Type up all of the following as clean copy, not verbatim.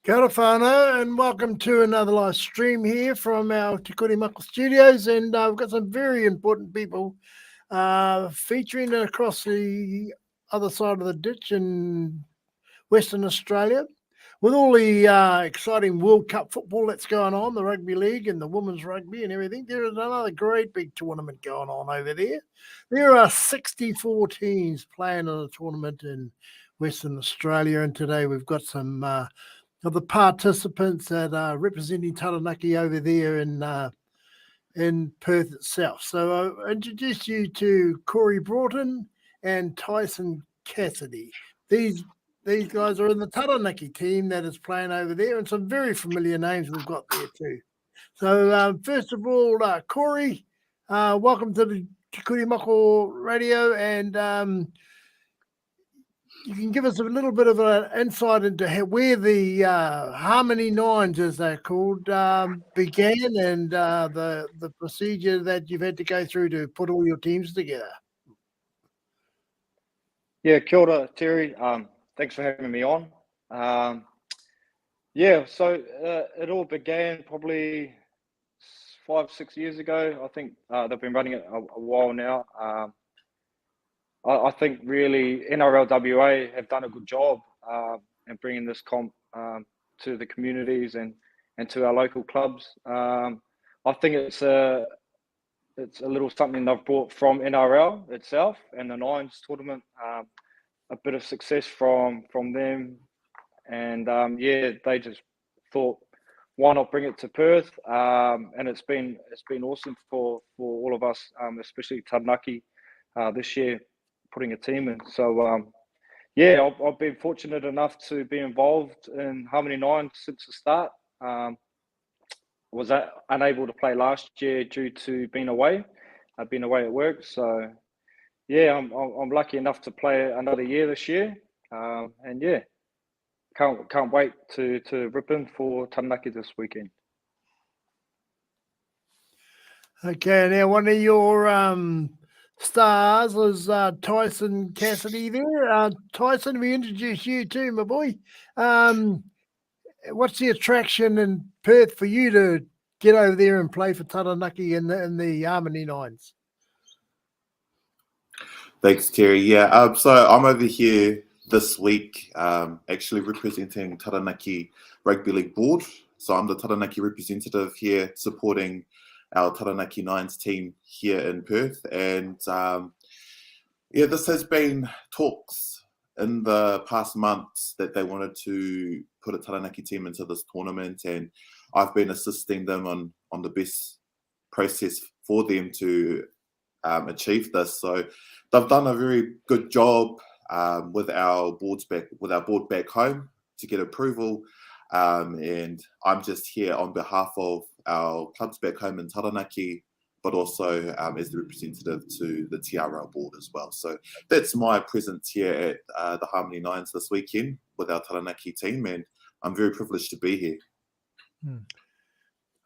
Kia ora whānau, and welcome to another live stream here from our Te Kuri Mako studios. And we've got some very important people featuring across the other side of the ditch in Western Australia. With all the exciting World Cup football that's going on, the rugby league and the women's rugby and everything, there is another great big tournament going on over there. There are 64 teams playing in a tournament in Western Australia, and today we've got some of the participants that are representing Taranaki over there in Perth itself. So I introduce you to Corey Broughton and Taison Cassidy. These guys are in the Taranaki team that is playing over there, and some very familiar names we've got there too. So first of all, Corey, welcome to the Te Kuri Mako Radio, and you can give us a little bit of an insight into where the Harmony Nines, as they're called, began, and the procedure that you've had to go through to put all your teams together. Yeah, kia ora, Terry. Thanks for having me on. So it all began probably 5-6 years ago. I think they've been running it a while now. I think really NRL WA have done a good job in bringing this comp to the communities and to our local clubs. I think it's a little something they've brought from NRL itself and the Nines tournament. A bit of success from them, and they just thought, why not bring it to Perth? And it's been awesome for all of us, especially Taranaki this year, putting a team in. So I've been fortunate enough to be involved in Harmony Nine since the start. Was unable to play last year due to being away. I've been away at work, so yeah, I'm lucky enough to play another year this year, can't wait to rip in for Taranaki this weekend. Okay, now one of your stars was Taison Cassidy there. Taison, we introduced you too, my boy. What's the attraction in Perth for you to get over there and play for Taranaki in the Harmony Nines? Thanks, Terry. Yeah, so I'm over here this week actually representing Taranaki Rugby League Board. So I'm the Taranaki representative here supporting our Taranaki Nines team here in Perth. And this has been talks in the past months that they wanted to put a Taranaki team into this tournament, and I've been assisting them on the best process for them to achieve this. So they've done a very good job with our board back home to get approval, and I'm just here on behalf of our clubs back home in Taranaki, but also as the representative to the TRL board as well. So that's my presence here at the Harmony Nines this weekend with our Taranaki team, and I'm very privileged to be here.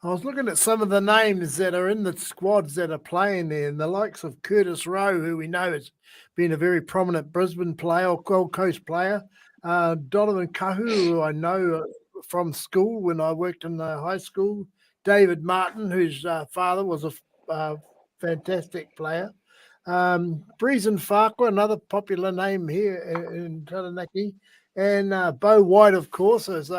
I was looking at some of the names that are in the squads that are playing there, and the likes of Curtis Rowe, who we know has been a very prominent Brisbane player or Gold Coast player. Donovan Kahu, who I know from school when I worked in the high school. David Martin, whose father was a fantastic player. Breezen Farquhar, another popular name here in Taranaki. And Bo White, of course, is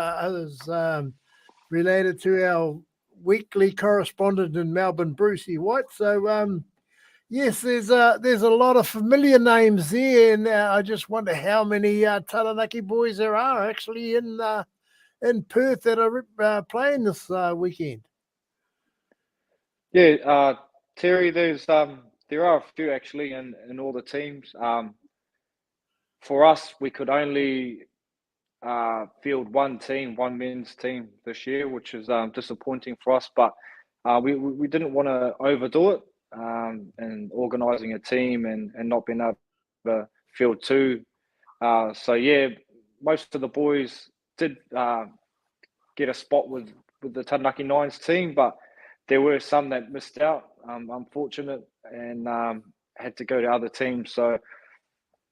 related to our weekly correspondent in Melbourne, Brucey White. So, yes, there's a lot of familiar names there, and I just wonder how many Taranaki boys there are actually in Perth that are playing this weekend. Yeah, Terry, there are a few actually in all the teams. For us, we could only field one men's team this year, which is disappointing for us. But we didn't want to overdo it and organising a team and not being able to field two. Most of the boys did get a spot with the Taranaki Nines team, but there were some that missed out, unfortunate, and had to go to other teams. So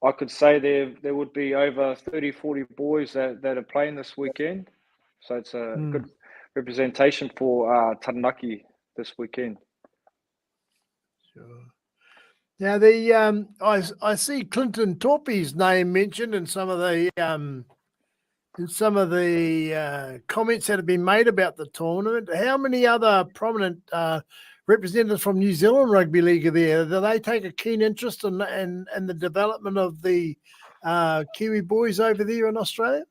I could say there would be over 30, 40 boys that are playing this weekend. So it's a good representation for Taranaki this weekend. Sure. Now I see Clinton Torpy's name mentioned in some of the comments that have been made about the tournament. How many other prominent representatives from New Zealand Rugby League are there? Do they take a keen interest in the development of the Kiwi boys over there in Australia?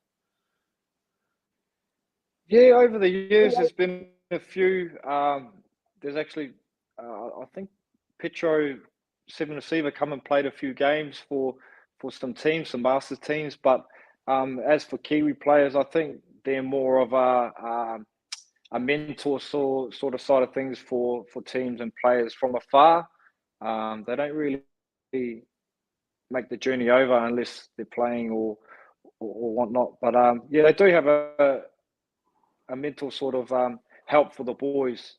Yeah, over the years, there's been a few. There's actually, I think, Petro Seven Receiver come and played a few games for some teams, some Masters teams. But as for Kiwi players, I think they're more of a mentor sort of side of things for teams and players from afar. They don't really make the journey over unless they're playing or whatnot. But yeah, they do have a mental sort of help for the boys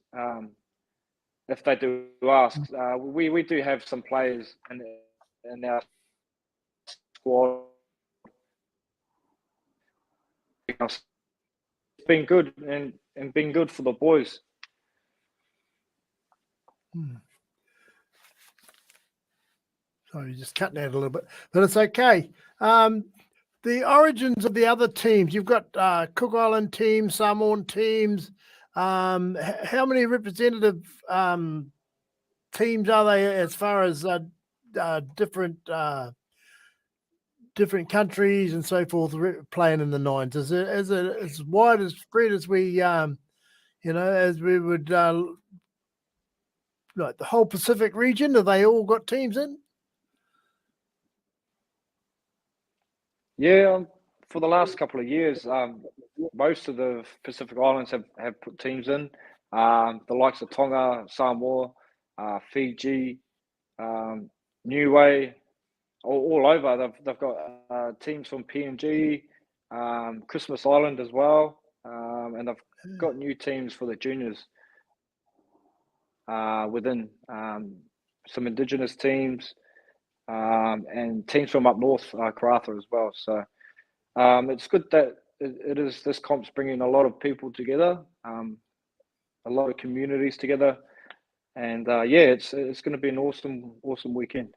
if they do ask. We do have some players in our squad. It's been good and been good for the boys. Sorry, just cutting out a little bit, but it's okay. The origins of the other teams, you've got Cook Island teams, Samoan teams. How many representative teams are they as far as different countries and so forth playing in the nines? Is it as wide as spread as we as we would like the whole Pacific region? Have they all got teams in? Yeah, for the last couple of years, most of the Pacific Islands have put teams in. The likes of Tonga, Samoa, Fiji, Niue, all over. They've got teams from PNG, Christmas Island as well, and they've got new teams for the juniors within some Indigenous teams. And teams from up north, Karratha as well. So it's good that this comp's bringing a lot of people together, a lot of communities together, and yeah, it's going to be an awesome weekend.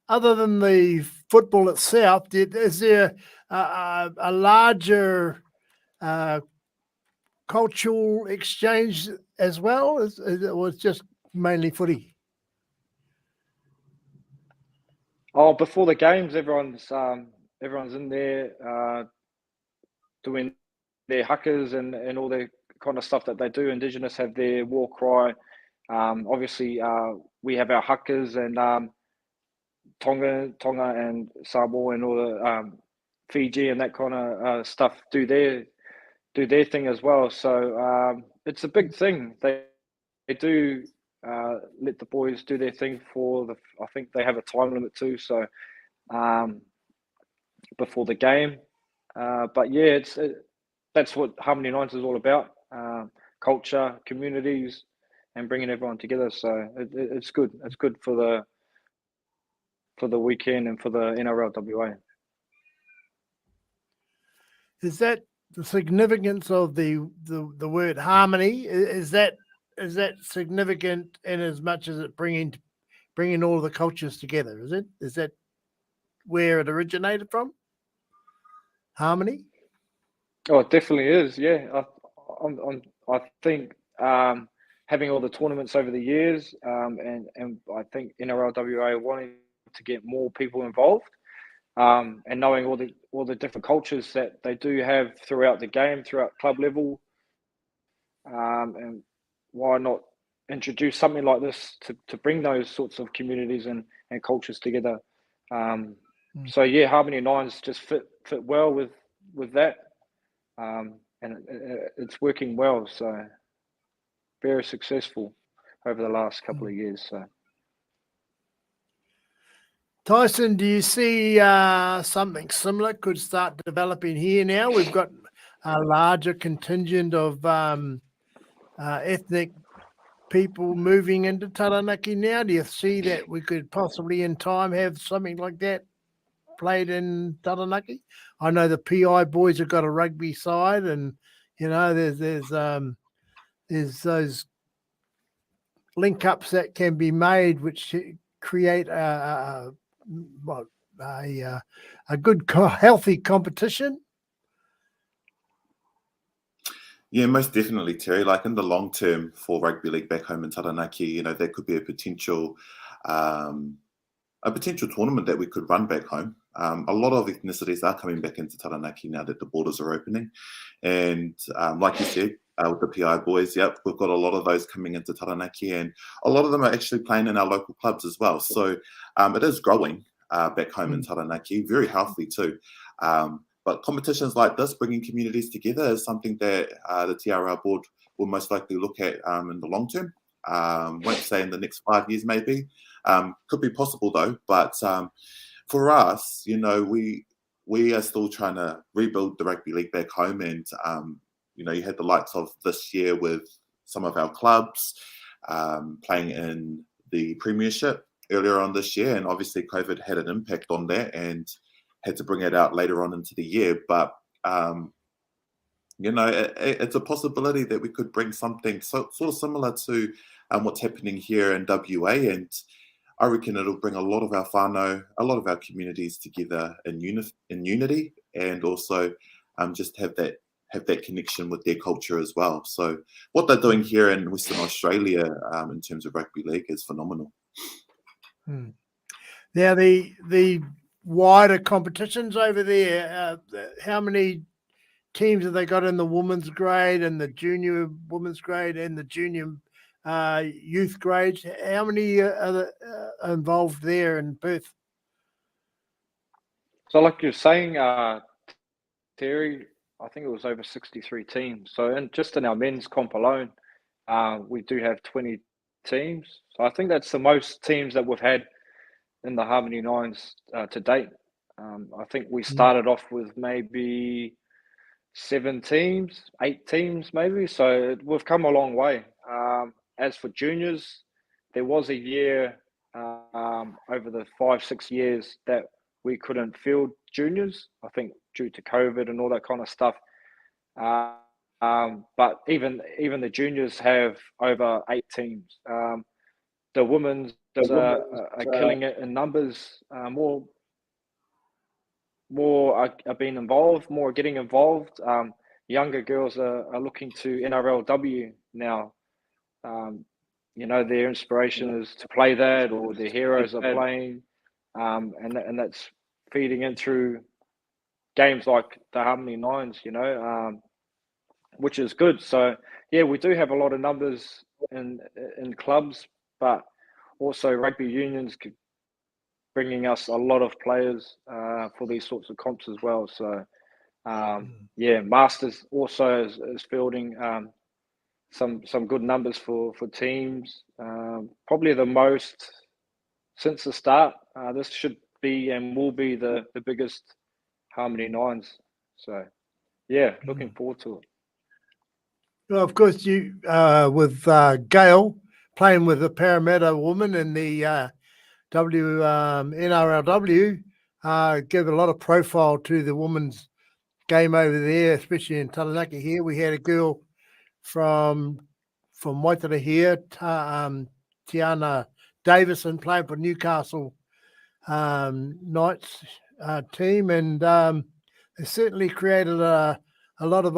Other than the football itself, is there a larger cultural exchange as well? It was just mainly footy? Oh, before the games, everyone's in there doing their huckers and all the kind of stuff that they do. Indigenous have their war cry. Obviously, we have our huckers, and Tonga and Samoa and all the Fiji and that kind of stuff do their thing as well. So it's a big thing. They do let the boys do their thing I think they have a time limit too. So before the game, but yeah, that's what Harmony Nines is all about: culture, communities, and bringing everyone together. So it's good. It's good for the weekend and for the NRL WA. Is that the significance of the word harmony? Is that significant in as much as it bringing all the cultures together? Is that where it originated from? Harmony? Oh, it definitely is. Yeah, I think having all the tournaments over the years, and I think NRL WA wanting to get more people involved, and knowing all the different cultures that they do have throughout the game, throughout club level, and why not introduce something like this to bring those sorts of communities and cultures together. So yeah, Harmony Nines just fit well with that, and it's working well. So very successful over the last couple of years. So Taison, do you see something similar could start developing here now? We've got a larger contingent of ethnic people moving into Taranaki now. Do you see that we could possibly in time have something like that played in Taranaki? I know the PI boys have got a rugby side, and you know there's those link ups that can be made, which create a good healthy competition. Yeah, most definitely, Terry. Like in the long term for rugby league back home in Taranaki, you know, there could be a potential tournament that we could run back home. A lot of ethnicities are coming back into Taranaki now that the borders are opening, and like you said, with the PI boys, yep, we've got a lot of those coming into Taranaki, and a lot of them are actually playing in our local clubs as well. So it is growing back home in Taranaki, very healthy too. But competitions like this, bringing communities together, is something that the TRL board will most likely look at in the long term. Won't say in the next 5 years, maybe. Could be possible though. But for us, you know, we are still trying to rebuild the rugby league back home, and you know, you had the likes of this year with some of our clubs playing in the Premiership earlier on this year, and obviously COVID had an impact on that and had to bring it out later on into the year. But you know, it's a possibility that we could bring something sort of similar to what's happening here in WA, and I reckon it'll bring a lot of our whānau, a lot of our communities together in unity, and also just have that connection with their culture as well. So what they're doing here in Western Australia in terms of rugby league is phenomenal. Now the wider competitions over there, how many teams have they got in the women's grade and the junior women's grade and the junior youth grades? How many are involved there in Perth? So like you're saying, Terry, I think it was over 63 teams. So just in our men's comp alone, we do have 20 teams. So I think that's the most teams that we've had in the Harmony Nines to date. I think we started off with maybe 7 teams, 8 teams maybe. So we've come a long way. As for juniors, there was a year over the 5-6 years that we couldn't field juniors, I think due to COVID and all that kind of stuff. But even the juniors have over 8 teams. The women's are killing it in numbers. More are being involved, more are getting involved. Younger girls are looking to NRL WA now. You know, their inspiration is to play that, or their heroes are playing, and that's feeding in through games like the Harmony Nines, you know, which is good. So yeah, we do have a lot of numbers in clubs, but also rugby unions bringing us a lot of players for these sorts of comps as well. So yeah, Masters also is fielding some good numbers for teams. Probably the most since the start. This should be and will be the biggest Harmony Nines. So yeah, looking forward to it. Well, of course, you with Gail playing with the Parramatta woman in the NRLW, give a lot of profile to the women's game over there, especially in Taranaki here. We had a girl from Waitara here, Tiana Davison, playing for Newcastle Knights team, and they certainly created a lot of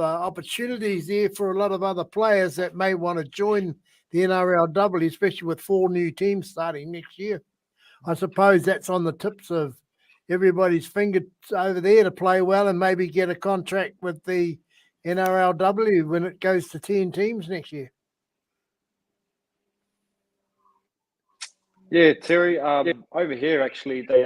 opportunities there for a lot of other players that may want to join the NRLW, especially with 4 new teams starting next year. I suppose that's on the tips of everybody's fingers over there to play well and maybe get a contract with the NRLW when it goes to 10 teams next year. Yeah, Terry, over here actually they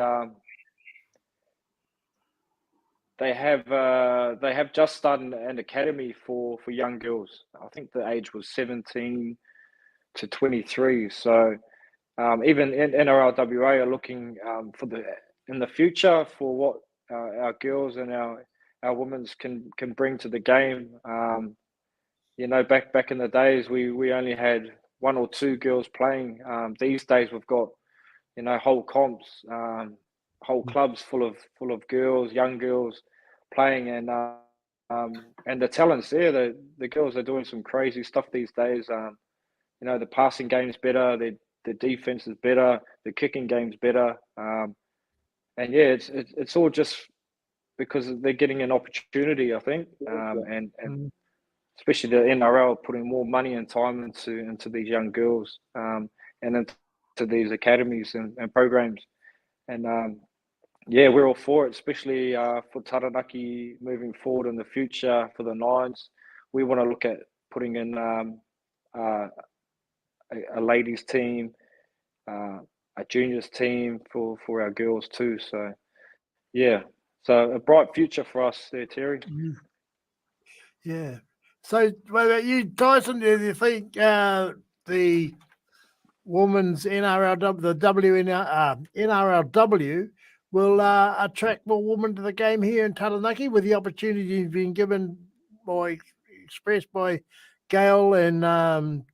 have just started an academy for young girls. I think the age was 17 to 23. So even in NRL WA are looking in the future for what our girls and our women's can bring to the game. You know, back in the days, we only had 1 or 2 girls playing. These days we've got, you know, whole comps. whole clubs full of girls, young girls playing, and the talents there. The girls are doing some crazy stuff these days. The passing game's better, the defense is better, the kicking game's better, and yeah, it's all just because they're getting an opportunity, I think, and especially the NRL putting more money and time into these young girls, and into these academies and programs, and yeah, we're all for it, especially for Taranaki moving forward in the future for the Nines. We want to look at putting in a ladies team, a juniors team for our girls too. So yeah, so a bright future for us there, Terry. Yeah. So what about you, Tyson? Do you think the women's NRLW, the NRLW, will attract more women to the game here in Taranaki with the opportunities being given expressed by Gail and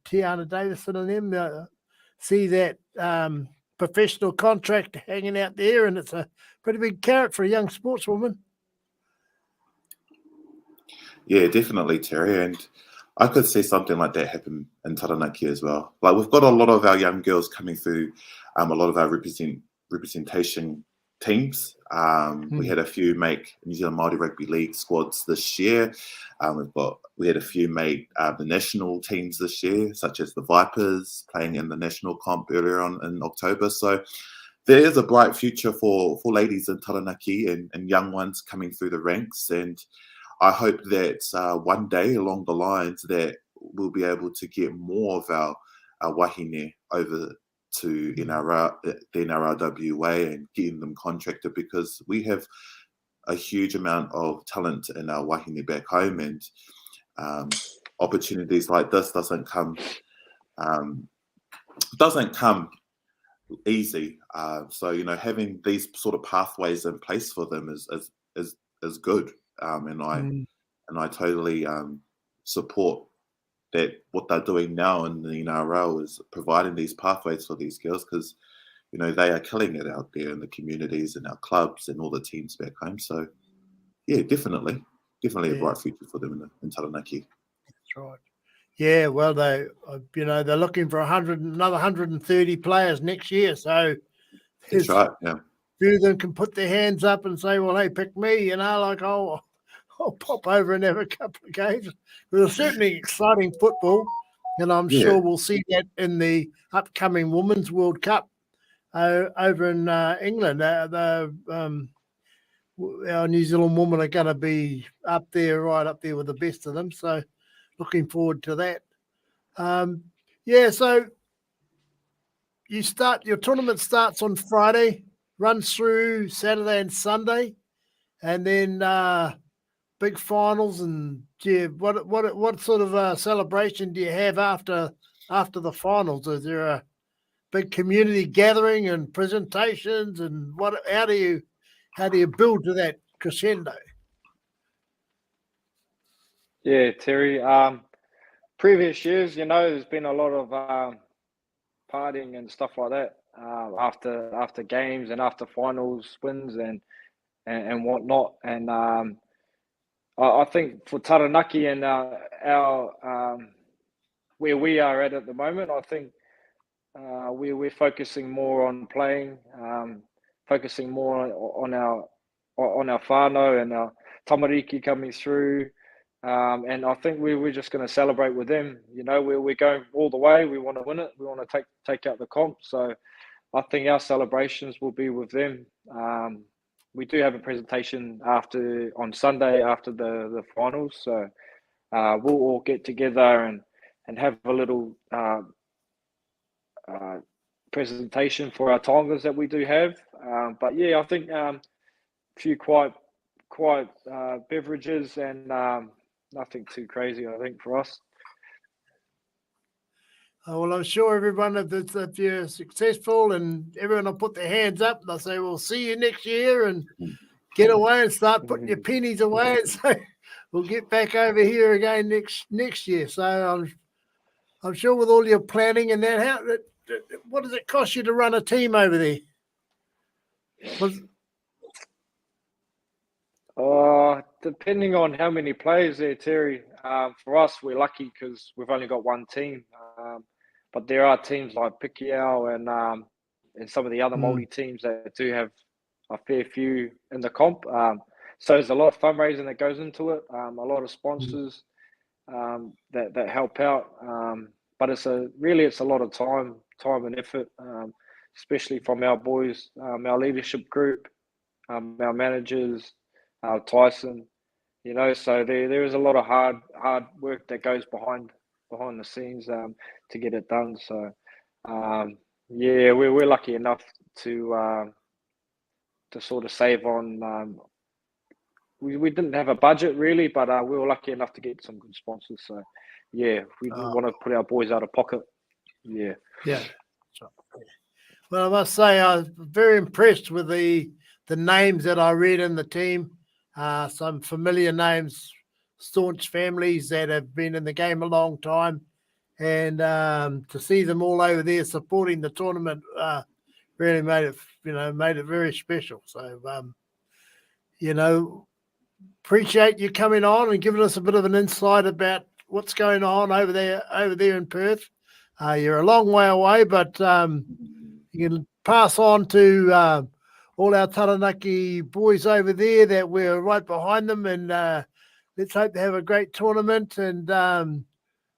Tiana Davison and them? See that professional contract hanging out there, and it's a pretty big carrot for a young sportswoman. Yeah, definitely, Terry. And I could see something like that happen in Taranaki as well. Like, we've got a lot of our young girls coming through, a lot of our representation teams. We had a few make New Zealand Māori Rugby League squads this year. We had a few make the national teams this year, such as the Vipers playing in the national comp earlier on in October. So there is a bright future for ladies in Taranaki and young ones coming through the ranks. And I hope that one day along the lines that we'll be able to get more of our wahine over to the NRL WA and getting them contracted, because we have a huge amount of talent in our wahine back home, and opportunities like this doesn't come easy. So having these sort of pathways in place for them is good. And I totally support that what they're doing now in the NRL is providing these pathways for these girls, because they are killing it out there in the communities and our clubs and all the teams back home. So yeah, definitely a bright future for them in Taranaki. That's right. Yeah, well, they're looking for another 130 players next year. So that's right. Yeah, few of them can put their hands up and say, "Well, hey, pick me." I'll pop over and have a couple of games. There's certainly exciting football, and I'm sure we'll see that in the upcoming Women's World Cup over in England. Our New Zealand women are going to be right up there with the best of them. So looking forward to that. So your tournament starts on Friday, runs through Saturday and Sunday, and then big finals. And what sort of celebration do you have after the finals? Is there a big community gathering and presentations, and how do you build to that crescendo? Yeah, Terry. Previous years, there's been a lot of partying and stuff like that after games and after finals wins and whatnot. And I think for Taranaki and our where we are at the moment, I think we're focusing more on playing, focusing more on our whānau and our tamariki coming through. And I think we're just going to celebrate with them. We're going all the way. We want to win it. We want to take out the comp. So I think our celebrations will be with them. We do have a presentation on Sunday after the finals. So we'll all get together and have a little presentation for our tongas that we do have. But yeah, I think a few quiet beverages and nothing too crazy, I think, for us. Well, I'm sure everyone, if you're successful and everyone will put their hands up, they'll say, "We'll see you next year," and get away and start putting your pennies away and say, "We'll get back over here again next year." So I'm sure with all your planning and that, what does it cost you to run a team over there? depending on how many players there, Terry. For us, we're lucky because we've only got one team. But there are teams like Pikiao and some of the other Māori teams that do have a fair few in the comp. So there's a lot of fundraising that goes into it. A lot of sponsors that help out. But it's a lot of time and effort, especially from our boys, our leadership group, our managers, Taison. So there is a lot of hard work that goes behind the scenes to get it done. So we're lucky enough to sort of save on. We didn't have a budget really, but we were lucky enough to get some good sponsors. So we didn't want to put our boys out of pocket. Yeah. Well, I must say I was very impressed with the names that I read in the team. Some familiar names, staunch families that have been in the game a long time, and to see them all over there supporting the tournament really made it very special. So appreciate you coming on and giving us a bit of an insight about what's going on over there in Perth. You're a long way away, but you can pass on to all our Taranaki boys over there that we're right behind them, and let's hope they have a great tournament. And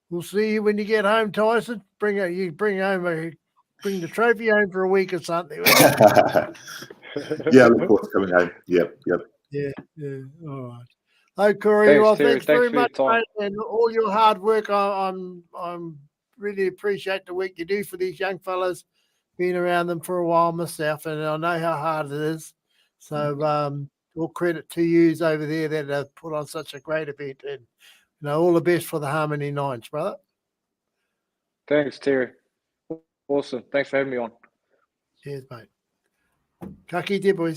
we'll see you when you get home, Taison. Bring the trophy home for a week or something. Yeah, look forward to coming home. Yep. Yeah. All right. Oh, Corey. Thanks very much, mate, and all your hard work. I'm really appreciate the work you do for these young fellas. Been around them for a while myself, and I know how hard it is. So all credit to yous over there that have put on such a great event, and all the best for the Harmony Nines, brother. Thanks, Terry. Awesome. Thanks for having me on. Cheers, mate. Ka kite, boys.